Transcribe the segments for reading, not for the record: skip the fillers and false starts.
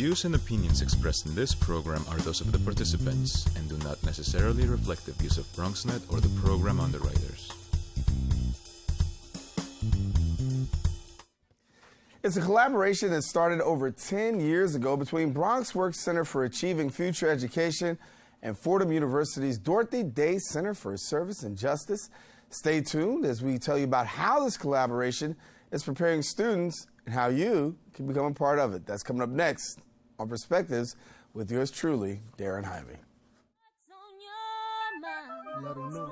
views and opinions expressed in this program are those of the participants and do not necessarily reflect the views of BronxNet or the program underwriters. It's a collaboration that started over 10 years ago between BronxWorks Center for Achieving Future Education and Fordham University's Dorothy Day Center for Service and Justice. Stay tuned as we tell you about how this collaboration is preparing students and how you can become a part of it. That's coming up next on Perspectives with yours truly, Daren Jaime. Let 'em know.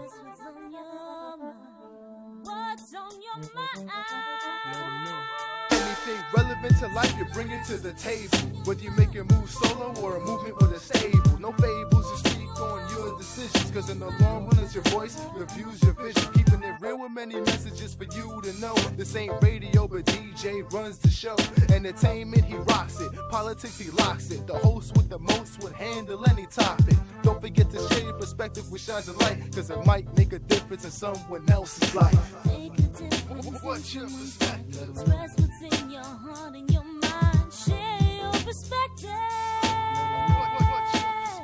What's on your mind? Let 'em know. Anything relevant to life, you bring it to the table. Whether you make a move solo or a movement with a stable. No fables, you speak on your decisions. Cause in the long run, it's your voice, your views, your vision. Keeping it real with many messages for you to know. This ain't radio, but DJ runs the show. Entertainment, he rocks it. Politics, he locks it. The host with the most would handle any topic. Don't forget to share your perspective with shines of light. Cause it might make a difference in someone else's life. What's your perspective? Express what's in your heart and your mind. Share your perspective.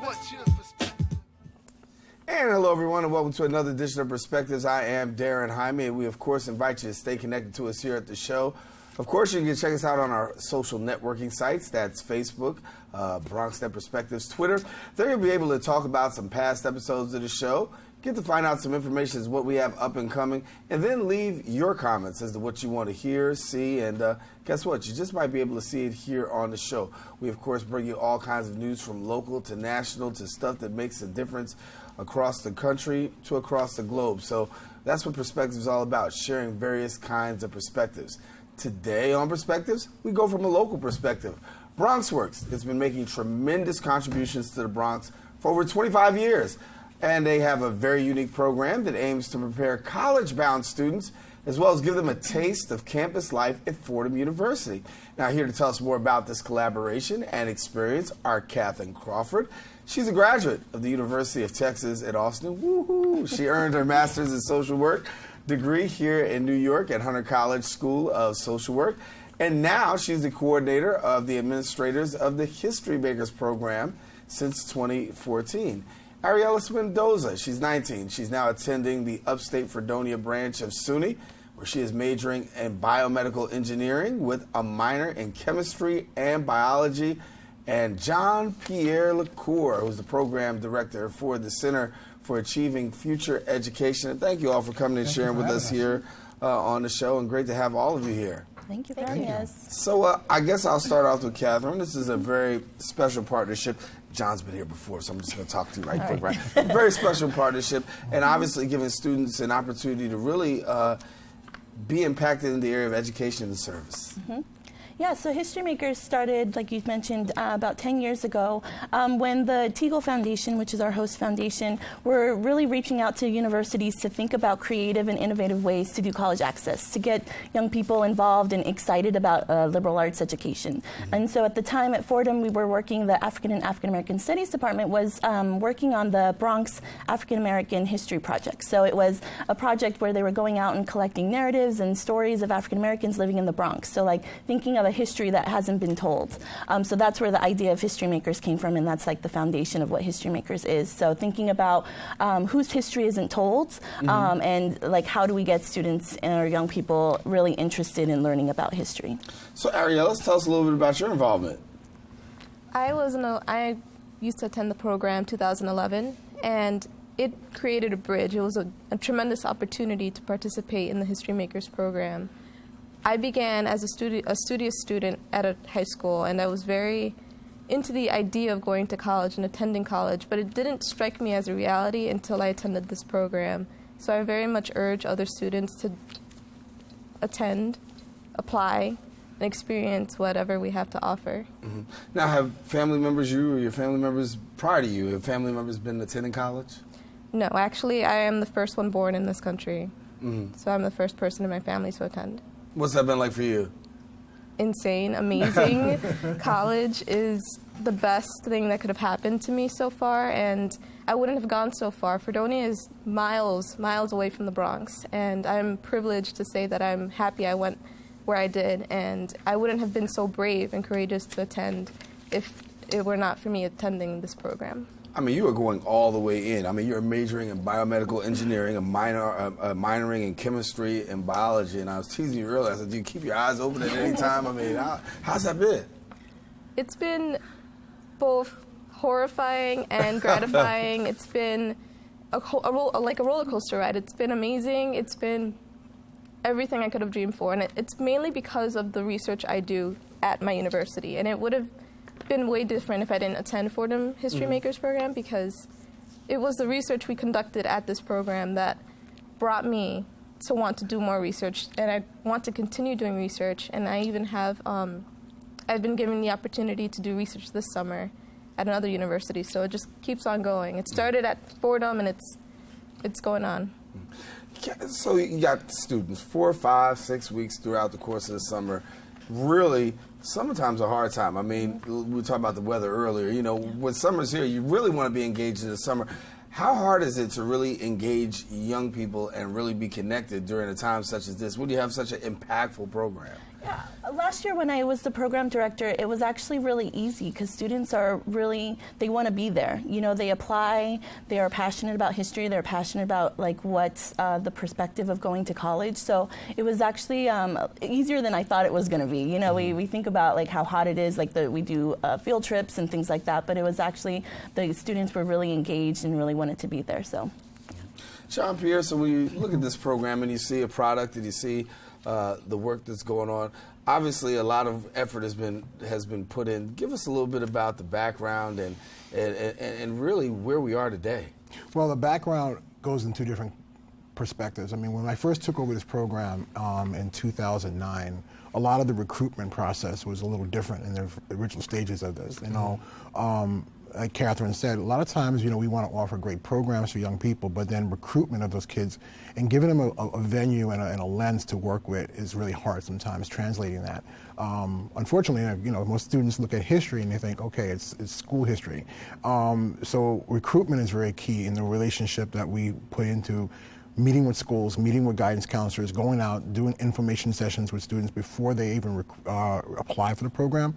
What's your perspective? And hello, everyone, and welcome to another edition of Perspectives. I am Daren Jaime, and we, of course, invite you to stay connected to us here at the show. Of course, you can check us out on our social networking sites. That's Facebook, BronxNet Perspectives, Twitter. There you'll be able to talk about some past episodes of the show, get to find out some information as what we have up and coming, and then leave your comments as to what you want to hear, see, and guess what? You just might be able to see it here on the show. We, of course, bring you all kinds of news from local to national to stuff that makes a difference across the country to across the globe. So that's what Perspectives is all about, sharing various kinds of perspectives. Today on Perspectives, we go from a local perspective. BronxWorks has been making tremendous contributions to the Bronx for over 25 years. And they have a very unique program that aims to prepare college-bound students as well as give them a taste of campus life at Fordham University. Now, here to tell us more about this collaboration and experience are Kathryn Crawford. She's a graduate of the University of Texas at Austin. Woohoo! She earned her master's in social work degree here in New York at Hunter College School of Social Work. And now she's the coordinator of the administrators of the History Makers program since 2014. Ariela Mendoza, she's 19. She's now attending the upstate Fredonia branch of SUNY, where she is majoring in biomedical engineering with a minor in chemistry and biology. And Jean-Pierre, who's the program director for the Center for Achieving Future Education. And thank you all for coming and sharing with us here on the show, and great to have all of you here. Thank you for having us. So I guess I'll start off with Kathryn. This is a very special partnership. John's been here before, so I'm just going to talk to you right quick. Right? Very special partnership, and obviously giving students an opportunity to really be impacted in the area of education and service. Mm-hmm. Yeah, so History Makers started, like you mentioned, about 10 years ago when the Teagle Foundation, which is our host foundation, were really reaching out to universities to think about creative and innovative ways to do college access, to get young people involved and excited about liberal arts education. Mm-hmm. And so at the time at Fordham, we were working, the African and African American Studies Department was working on the Bronx African American History Project. So it was a project where they were going out and collecting narratives and stories of African Americans living in the Bronx. So like thinking of a history that hasn't been told. So that's where the idea of History Makers came from, and that's like the foundation of what History Makers is. So thinking about whose history isn't told, mm-hmm. And like how do we get students or young people really interested in learning about history. So Ariel, let's tell us a little bit about your involvement. I used to attend the program 2011, and it created a bridge. It was a tremendous opportunity to participate in the History Makers program. I began as a studious student at a high school, and I was very into the idea of going to college and attending college, but it didn't strike me as a reality until I attended this program. So I very much urge other students to attend, apply, and experience whatever we have to offer. Mm-hmm. Now, have family members, you or your family members prior to you, have family members been attending college? No, actually, I am the first one born in this country. Mm-hmm. So I'm the first person in my family to attend. What's that been like for you? Insane, amazing. College is the best thing that could have happened to me so far, and I wouldn't have gone so far. Fredonia is miles away from the Bronx, and I'm privileged to say that I'm happy I went where I did, and I wouldn't have been so brave and courageous to attend if it were not for me attending this program. I mean, you are going all the way in. I mean, you're majoring in biomedical engineering, minoring in chemistry and biology. And I was teasing you earlier. I said, do you keep your eyes open at any time? I mean, how's that been? It's been both horrifying and gratifying. It's been like a roller coaster ride. It's been amazing. It's been everything I could have dreamed for. And it's mainly because of the research I do at my university. And it would have been way different if I didn't attend Fordham History Makers program, because it was the research we conducted at this program that brought me to want to do more research, and I want to continue doing research. And I even have I've been given the opportunity to do research this summer at another university, so it just keeps on going. It started at Fordham, and it's going on. So you got students 4, 5, 6 weeks throughout the course of the summer. Really, summertime's a hard time. I mean, we were talking about the weather earlier. You know, when summer's here, you really want to be engaged in the summer. How hard is it to really engage young people and really be connected during a time such as this when you have such an impactful program? Yeah, last year when I was the program director, it was actually really easy because students are really, they want to be there. You know, they apply, they are passionate about history, they're passionate about like what's the perspective of going to college. So it was actually easier than I thought it was going to be. You know, we think about like how hot it is, like we do field trips and things like that, but it was actually, the students were really engaged and really wanted to be there. So, Jean-Pierre, so when you look at this program and you see a product and you see the work that's going on, obviously a lot of effort has been put in. Give us a little bit about the background and really where we are today. Well, the background goes in two different perspectives. I mean, when I first took over this program in 2009, a lot of the recruitment process was a little different in the original stages of this. You know, like Kathryn said, a lot of times, you know, we want to offer great programs for young people, but then recruitment of those kids and giving them a venue and a lens to work with is really hard sometimes, translating that. Unfortunately, you know, most students look at history and they think, okay, it's school history. So recruitment is very key in the relationship that we put into meeting with schools, meeting with guidance counselors, going out, doing information sessions with students before they even apply for the program.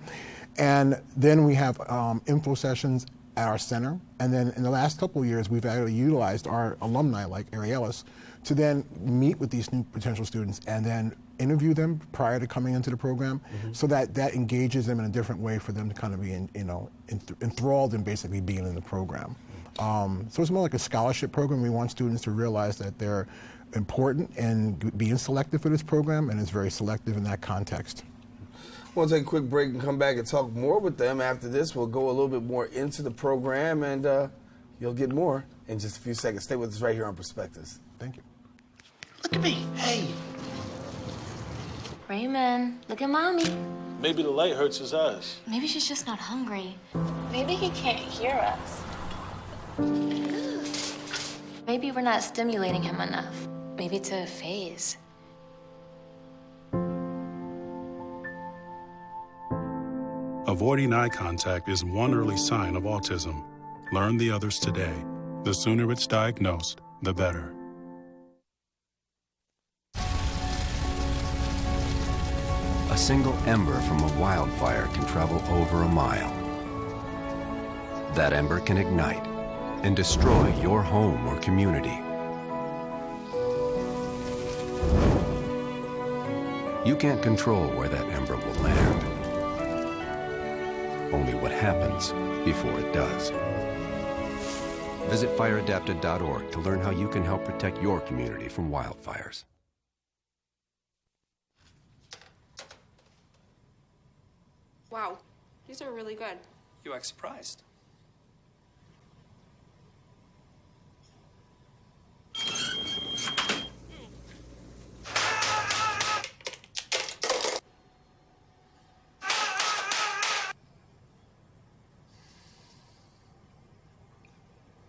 And then we have info sessions at our center. And then in the last couple of years, we've actually utilized our alumni, like Ariellis, to then meet with these new potential students and then interview them prior to coming into the program, so that engages them in a different way for them to kind of be, enthralled in basically being in the program. So it's more like a scholarship program. We want students to realize that they're important and being selected for this program, and it's very selective in that context. We'll take a quick break and come back and talk more with them. After this, we'll go a little bit more into the program, and you'll get more in just a few seconds. Stay with us right here on Perspectives. Thank you. Look at me. Hey. Raymond, look at Mommy. Maybe the light hurts his eyes. Maybe she's just not hungry. Maybe he can't hear us. Maybe we're not stimulating him enough. Maybe it's a phase. Avoiding eye contact is one early sign of autism. Learn the others today. The sooner it's diagnosed, the better. A single ember from a wildfire can travel over a mile. That ember can ignite and destroy your home or community. You can't control where that ember will land. Only what happens before it does. Visit fireadapted.org to learn how you can help protect your community from wildfires. Wow, these are really good. You act surprised.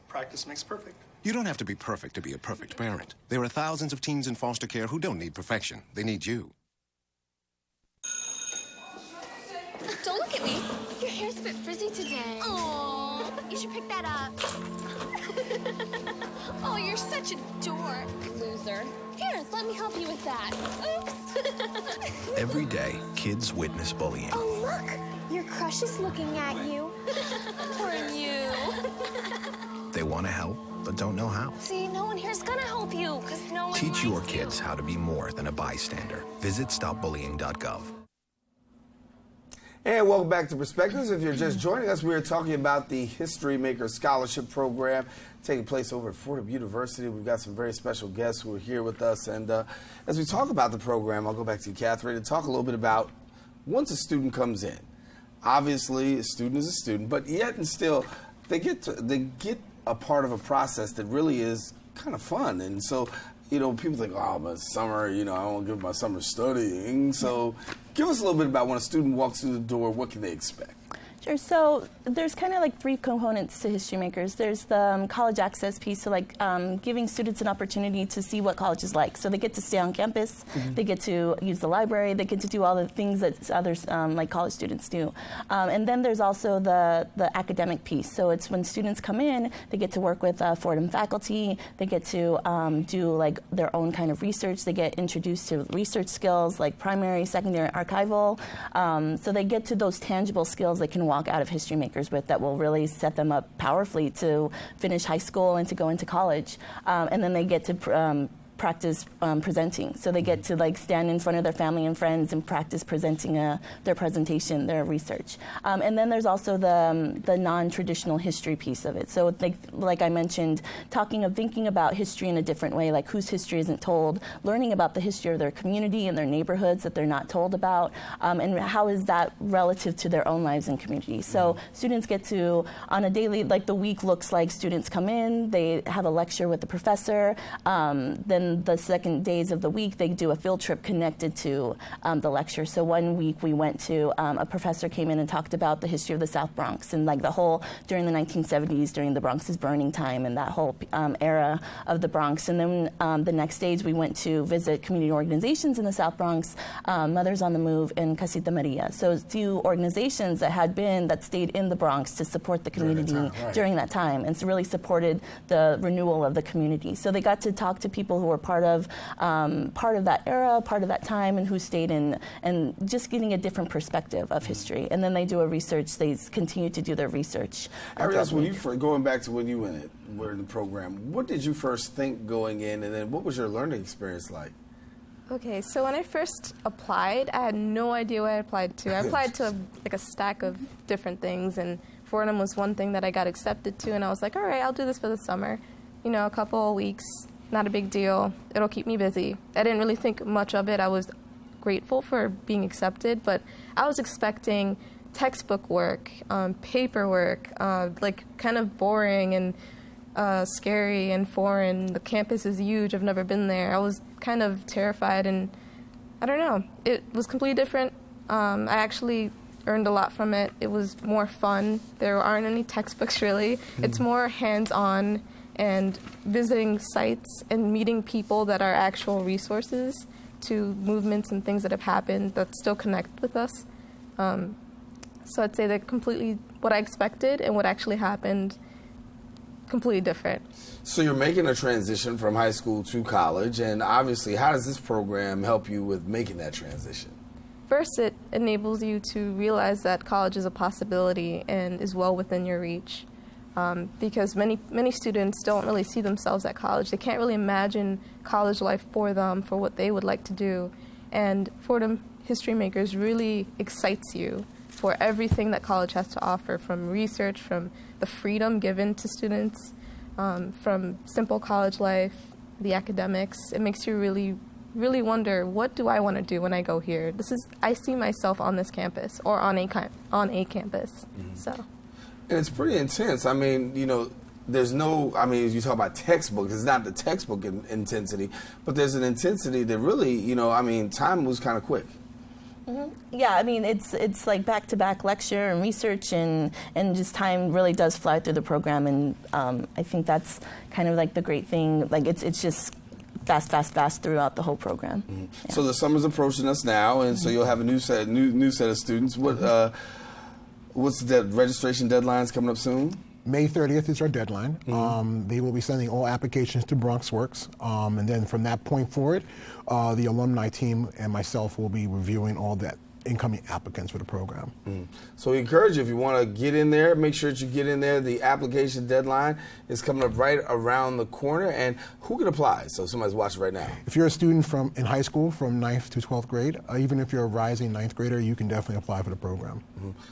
Practice makes perfect. You don't have to be perfect to be a perfect parent. There are thousands of teens in foster care who don't need perfection. They need you. Don't look at me. Your hair's a bit frizzy today. Oh, you should pick that up. Oh, you're such a dork. Loser. Here, let me help you with that. Oops. Every day, kids witness bullying. Oh, look. Your crush is looking at you. Poor you. They want to help, but don't know how. See, no one here's gonna help you, because no one Teach likes your you. kids how to be more than a bystander. Visit stopbullying.gov. And welcome back to Perspectives. If you're just joining us, we are talking about the History Maker Scholarship Program taking place over at Fordham University. We've got some very special guests who are here with us. And as we talk about the program, I'll go back to you, Kathryn, and talk a little bit about once a student comes in. Obviously, a student is a student, but yet and still, they get a part of a process that really is kind of fun. And so, you know, people think, oh, but summer, you know, I don't want to give my summer studying. So give us a little bit about when a student walks through the door, what can they expect? Sure. So there's kind of like three components to History Makers. There's the college access piece, so like giving students an opportunity to see what college is like. So they get to stay on campus, they get to use the library, they get to do all the things that others like college students do. And then there's also the academic piece. So it's when students come in, they get to work with Fordham faculty, they get to do like their own kind of research, they get introduced to research skills like primary, secondary, archival. So they get to those tangible skills they can walk out of History Makers with that will really set them up powerfully to finish high school and to go into college. And then they get to practice presenting. So they get to like stand in front of their family and friends and practice presenting their presentation, their research. And then there's also the non-traditional history piece of it. So like I mentioned, thinking about history in a different way, like whose history isn't told, learning about the history of their community and their neighborhoods that they're not told about, and how is that relative to their own lives and communities. So students get to, on a daily, like the week looks like students come in, they have a lecture with the professor, then the second days of the week, they do a field trip connected to the lecture. So one week we went to, a professor came in and talked about the history of the South Bronx and like the whole, during the 1970s, during the Bronx's burning time and that whole era of the Bronx. And then the next days we went to visit community organizations in the South Bronx, Mothers on the Move and Casita Maria. So two organizations that stayed in the Bronx to support the community during that time and so really supported the renewal of the community. So they got to talk to people who were part of that era, part of that time, and who stayed in, and just getting a different perspective of history. And then they do they continue to do their research. I realized going back to when you were in the program, what did you first think going in, and then what was your learning experience like? Okay, so when I first applied, I had no idea what I applied to. I applied to like a stack of different things, and Fordham was one thing that I got accepted to, and I was like, all right, I'll do this for the summer. You know, a couple of weeks. Not a big deal. It'll keep me busy. I didn't really think much of it. I was grateful for being accepted, but I was expecting textbook work, paperwork, like kind of boring and scary and foreign. The campus is huge. I've never been there. I was kind of terrified, and I don't know. It was completely different. I actually earned a lot from it. It was more fun. There aren't any textbooks, really. It's more hands-on and visiting sites and meeting people that are actual resources to movements and things that have happened that still connect with us. So I'd say that completely what I expected and what actually happened, completely different. So you're making a transition from high school to college, and obviously how does this program help you with making that transition? First, it enables you to realize that college is a possibility and is well within your reach. Because many students don't really see themselves at college. They can't really imagine college life for them, for what they would like to do. And Fordham History Makers really excites you for everything that college has to offer, from research, from the freedom given to students, from simple college life, the academics. It makes you really, really wonder, what do I want to do when I go here? I see myself on this campus or on a campus. So. And it's pretty intense. I mean, you know, you talk about textbooks, it's not the textbook intensity, but there's an intensity that really, you know, I mean, time moves kind of quick. Yeah, I mean, it's like back-to-back lecture and research, and just time really does fly through the program, and I think that's kind of like the great thing. Like, it's just fast throughout the whole program. Yeah. So the summer's approaching us now, and so you'll have a new set of students. What's the registration deadlines coming up soon? May 30th is our deadline. They will be sending all applications to BronxWorks, and then from that point forward, the alumni team and myself will be reviewing all that incoming applicants for the program. So we encourage you, if you want to get in there, make sure that you get in there. The application deadline is coming up right around the corner. And who can apply? So somebody's watching right now. If you're a student in high school from 9th to 12th grade, even if you're a rising 9th grader, you can definitely apply for the program.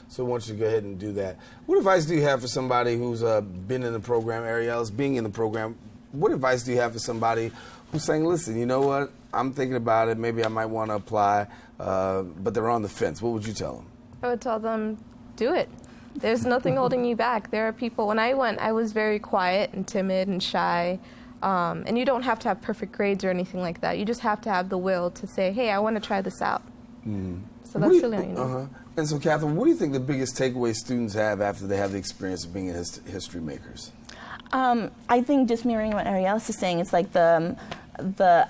So I want you to go ahead and do that. What advice do you have for somebody who's been in the program, Ariel, being in the program? What advice do you have for somebody who's saying, listen, you know what, I'm thinking about it, maybe I might want to apply, but they're on the fence? What would you tell them? I would tell them, do it. There's nothing holding you back. There are people, when I went, I was very quiet and timid and shy, and you don't have to have perfect grades or anything like that. You just have to have the will to say, hey, I want to try this out. So that's really what you need. And so, Kathryn, what do you think the biggest takeaway students have after they have the experience of being in history makers? I think just mirroring what Ariel is saying, it's like the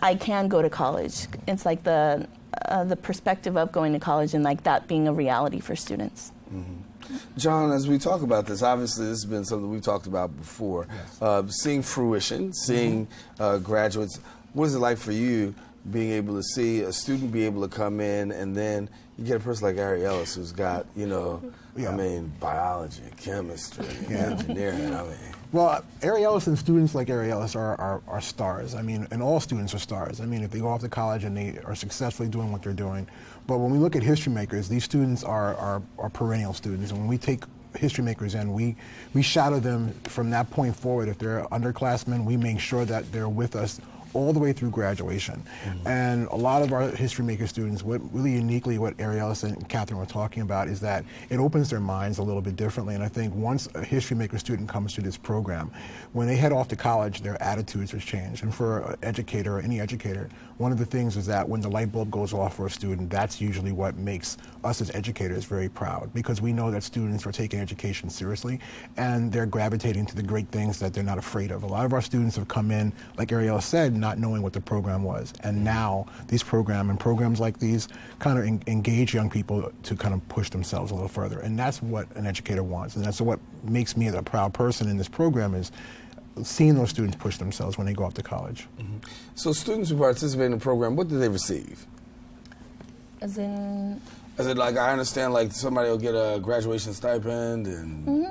I can go to college. It's like the perspective of going to college and like that being a reality for students. John, as we talk about this, obviously this has been something we've talked about before. Seeing fruition, seeing graduates, what is it like for you being able to see a student be able to come in and then you get a person like Ariel who's got, I mean, biology, chemistry, engineering, I mean. Well, Ariel and students like Ariel are stars. I mean, and all students are stars. I mean, if they go off to college and they are successfully doing what they're doing. But when we look at history makers, these students are perennial students. And when we take history makers in, we shadow them from that point forward. If they're underclassmen, we make sure that they're with us all the way through graduation. And a lot of our history maker students, what really uniquely what Ariel and Kathryn were talking about is that it opens their minds a little bit differently. And I think once a history maker student comes to this program, when they head off to college, their attitudes are changed. And for an educator or any educator, one of the things is that when the light bulb goes off for a student, that's usually what makes us as educators very proud, because we know that students are taking education seriously and they're gravitating to the great things that they're not afraid of. A lot of our students have come in, like Ariel said, not knowing what the program was. And now these programs like these kind of engage young people to kind of push themselves a little further. And that's what an educator wants. And that's what makes me a proud person in this program, is seeing those students push themselves when they go off to college. So students who participate in the program, what do they receive? As in? Is it like, I understand, like somebody will get a graduation stipend and...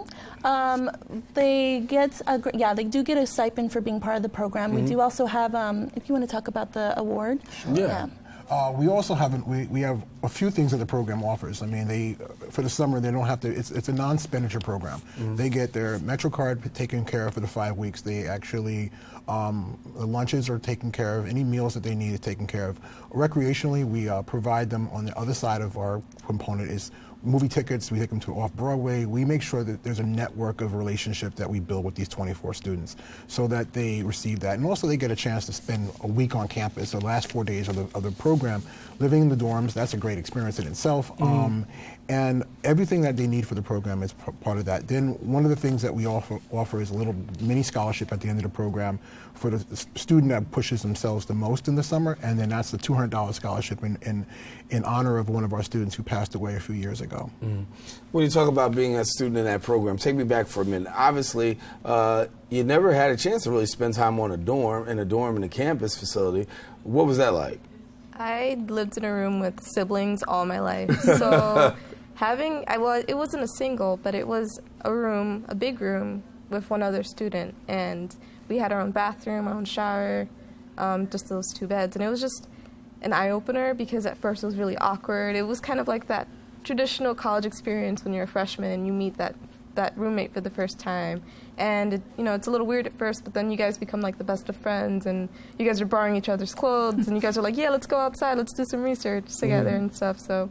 They get they do get a stipend for being part of the program. We do also have, if you want to talk about the award. We also have we have a few things that the program offers. I mean, for the summer they don't have to. It's a non-expenditure program. They get their Metro card taken care of for the 5 weeks. They actually the lunches are taken care of. Any meals that they need are taken care of. Recreationally, we provide them on the other side of our component is movie tickets. We take them to Off-Broadway. We make sure that there's a network of relationship that we build with these 24 students so that they receive that. And also they get a chance to spend a week on campus, the last 4 days of the program, living in the dorms. That's a great experience in itself. And everything that they need for the program is part of that. Then one of the things that we offer is a little mini scholarship at the end of the program for the student that pushes themselves the most in the summer, and then that's the $200 scholarship in honor of one of our students who passed away a few years ago. When you talk about being a student in that program, take me back for a minute. Obviously, you never had a chance to really spend time on a dorm in a campus facility. What was that like? I lived in a room with siblings all my life, so it wasn't a single, but it was a big room with one other student, and we had our own bathroom, our own shower, just those 2 beds, and it was just an eye-opener because at first it was really awkward. It was kind of like that traditional college experience when you're a freshman and you meet that roommate for the first time, and it's a little weird at first, but then you guys become like the best of friends, and you guys are borrowing each other's clothes, and you guys are like, yeah, let's go outside, let's do some research together and stuff. So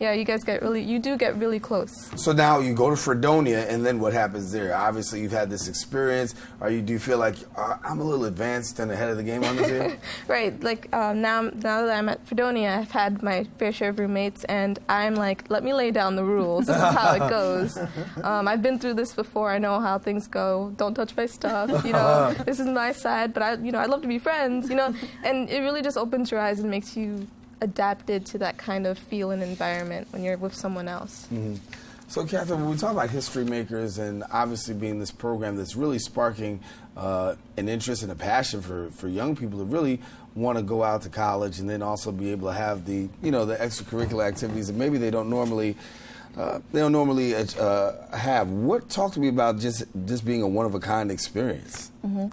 yeah, you guys do get really close. So now you go to Fredonia, and then what happens there? Obviously, you've had this experience. Do you feel like I'm a little advanced and ahead of the game on this here? Right. Like now that I'm at Fredonia, I've had my fair share of roommates, and I'm like, let me lay down the rules. This is how it goes. I've been through this before. I know how things go. Don't touch my stuff. This is my side, but I'd love to be friends. And it really just opens your eyes and makes you adapted to that kind of feel and environment when you're with someone else. So, Kathryn, when we talk about history makers and obviously being this program that's really sparking an interest and a passion for young people to really want to go out to college and then also be able to have the the extracurricular activities that maybe they don't normally have. Talk to me about just being a one-of-a-kind experience. Mm-hmm.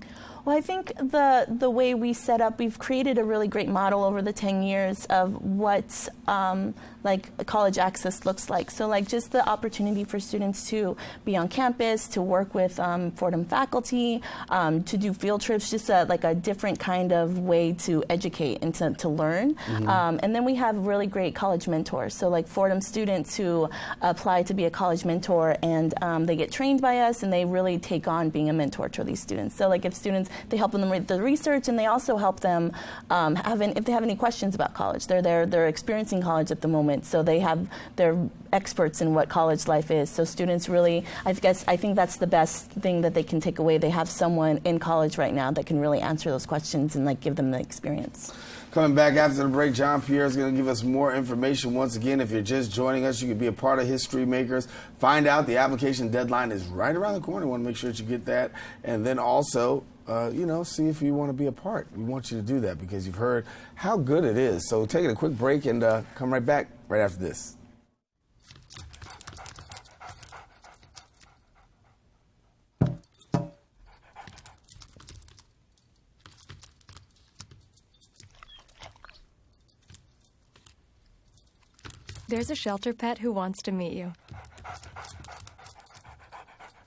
Well, I think the way we set up, we've created a really great model over the 10 years of what like college access looks like. So like just the opportunity for students to be on campus, to work with Fordham faculty, to do field trips, just like a different kind of way to educate and to learn. Mm-hmm. And then we have really great college mentors. So like Fordham students who apply to be a college mentor, and they get trained by us, and they really take on being a mentor to these students. So like if students, they help them with the research, and they also help them if they have any questions about college. They're experiencing college at the moment, so they're experts in what college life is. So students really, I think that's the best thing that they can take away. They have someone in college right now that can really answer those questions and like give them the experience. Coming back after the break, Jean-Pierre is going to give us more information. Once again, if you're just joining us, you can be a part of History Makers. Find out the application deadline is right around the corner. We want to make sure that you get that. And then also, see if you want to be a part. We want you to do that because you've heard how good it is. So taking a quick break and come right back right after this. There's a shelter pet who wants to meet you.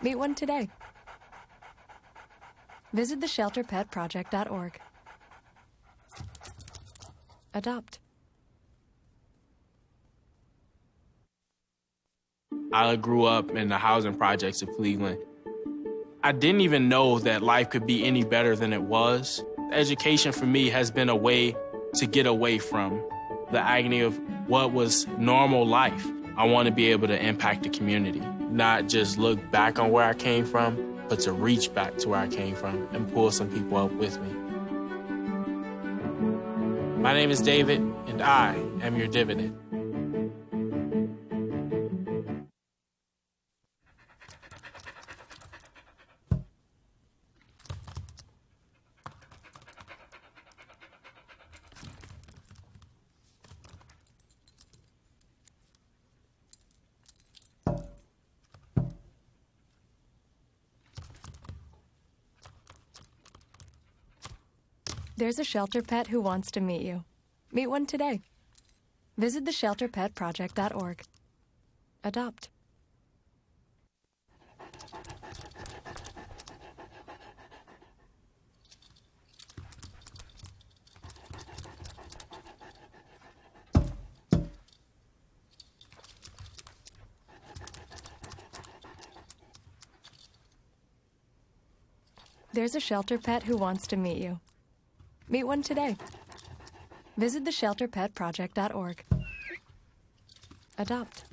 Meet one today. Visit theshelterpetproject.org. Adopt. I grew up in the housing projects of Cleveland. I didn't even know that life could be any better than it was. Education for me has been a way to get away from the agony of what was normal life. I want to be able to impact the community, not just look back on where I came from, but to reach back to where I came from and pull some people up with me. My name is David, and I am your dividend. There's a shelter pet who wants to meet you. Meet one today. Visit theshelterpetproject.org. Adopt. There's a shelter pet who wants to meet you. Meet one today. Visit theshelterpetproject.org. Adopt.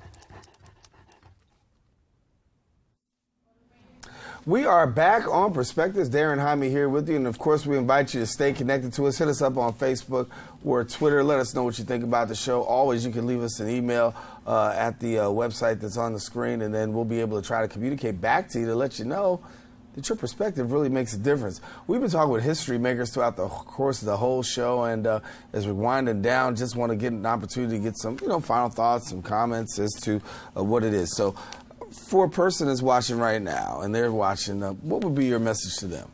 We are back on Perspectives. Daren Jaime here with you. And, of course, we invite you to stay connected to us. Hit us up on Facebook or Twitter. Let us know what you think about the show. Always, you can leave us an email at the website that's on the screen, and then we'll be able to try to communicate back to you to let you know that your perspective really makes a difference. We've been talking with history makers throughout the course of the whole show, and as we're winding down, just want to get an opportunity to get some, final thoughts, some comments as to what it is. So, for a person that's watching right now, and they're watching, what would be your message to them?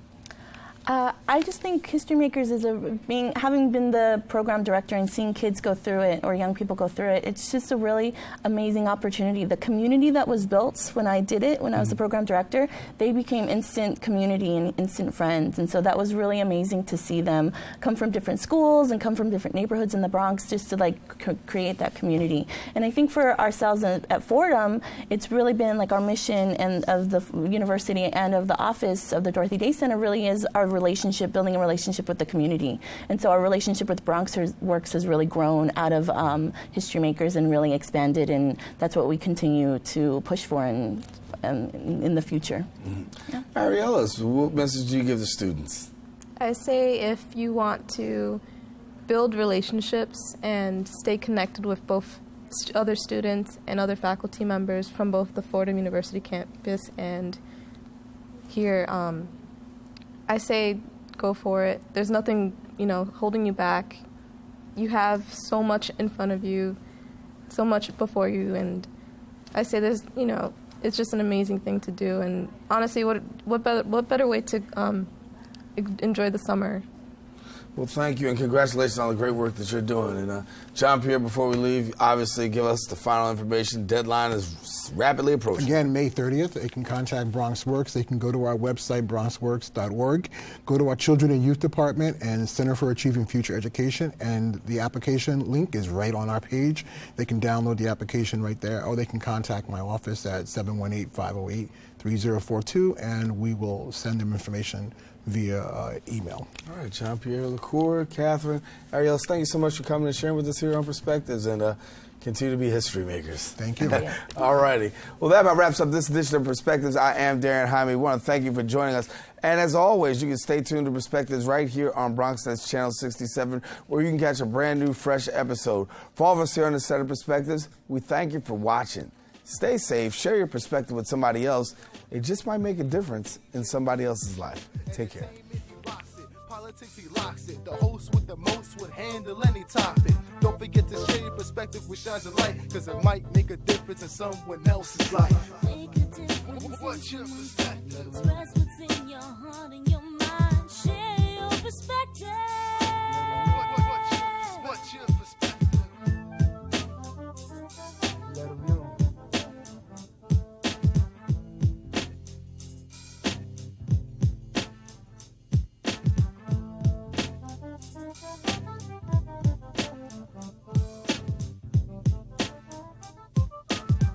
I just think History Makers is having been the program director and seeing kids go through it or young people go through it, it's just a really amazing opportunity. The community that was built when I did it, when I was the program director, they became instant community and instant friends. And so that was really amazing to see them come from different schools and come from different neighborhoods in the Bronx just to create that community. And I think for ourselves at Fordham, it's really been like our mission and of the university and of the office of the Dorothy Day Center really is our building a relationship with the community. And so our relationship with BronxWorks has really grown out of History Makers and really expanded, and that's what we continue to push for in the future. Mm-hmm. Yeah. Arielas, what message do you give the students? I say if you want to build relationships and stay connected with both other students and other faculty members from both the Fordham University campus and here, I say go for it. There's nothing, holding you back. You have so much in front of you, so much before you, and I say there's, it's just an amazing thing to do. And honestly, what better way to enjoy the summer? Well, thank you, and congratulations on the great work that you're doing. And Jean-Pierre, before we leave, obviously give us the final information. Deadline is rapidly approaching. Again, May 30th. They can contact BronxWorks. They can go to our website, bronxworks.org, go to our Children and Youth Department and Center for Achieving Future Education, and the application link is right on our page. They can download the application right there, or they can contact my office at 718-508-3042, and we will send them information via email. All right, Jean-Pierre, La Cour, Kathryn, Ariel, thank you so much for coming and sharing with us here on Perspectives, and continue to be history makers. Thank you. All righty. Well, that about wraps up this edition of Perspectives. I am Daren Jaime. We want to thank you for joining us. And as always, you can stay tuned to Perspectives right here on BronxNet's Channel 67, where you can catch a brand new, fresh episode. For all of us here on the set of Perspectives, we thank you for watching. Stay safe, share your perspective with somebody else. It just might make a difference in somebody else's life. Take care. Politics, he locks it. The host with the most would handle any topic. Don't forget to share your perspective with shines of light, because it might make a difference in someone else's life. What's your perspective? Express what's in your heart and your mind. Share your perspective. What's your perspective? Let them know.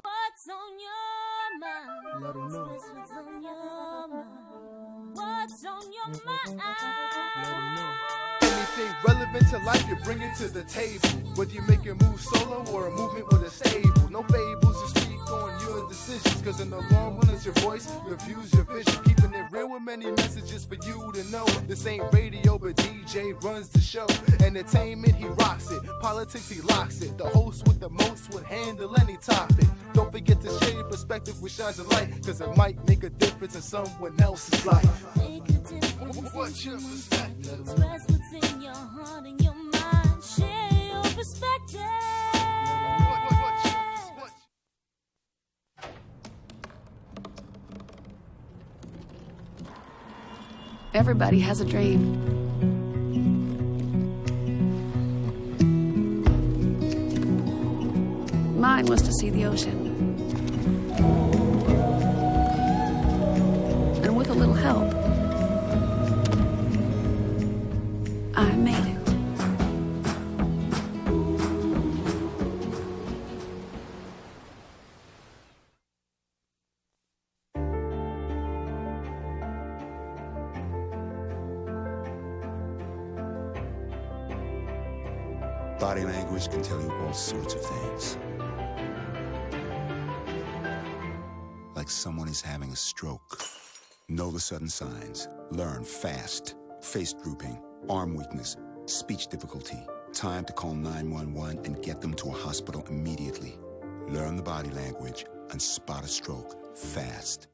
What's on your mind? Let them know. Express what's on your mind. What's on your mind? Anything relevant to life, you bring it to the table. Whether you make a move solo or a movement with a stable. No fables, you speak on your decisions. Because in the long run, it's your voice, your views, your vision. Keeping it real with many messages for you to know. This ain't radio, but DJ runs the show. Entertainment, he rocks it. Politics, he locks it. The host with the most would handle any topic. Don't forget to share your perspective with shines of light, because it might make a difference in someone else's life. What's your perspective? Express what's in your heart and your mind. Share your perspective. Everybody has a dream. Mine was to see the ocean. And with a little help, I made it. Body language can tell you all sorts of things. Like someone is having a stroke. Know the sudden signs. Learn fast. Face drooping, arm weakness, speech difficulty. Time to call 911 and get them to a hospital immediately. Learn the body language and spot a stroke fast.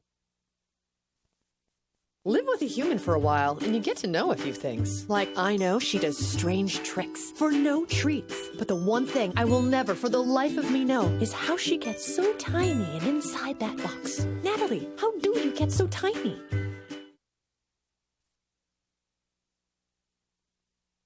Live with a human for a while, and you get to know a few things. Like, I know she does strange tricks for no treats. But the one thing I will never for the life of me know is how she gets so tiny and inside that box. Natalie, how do you get so tiny?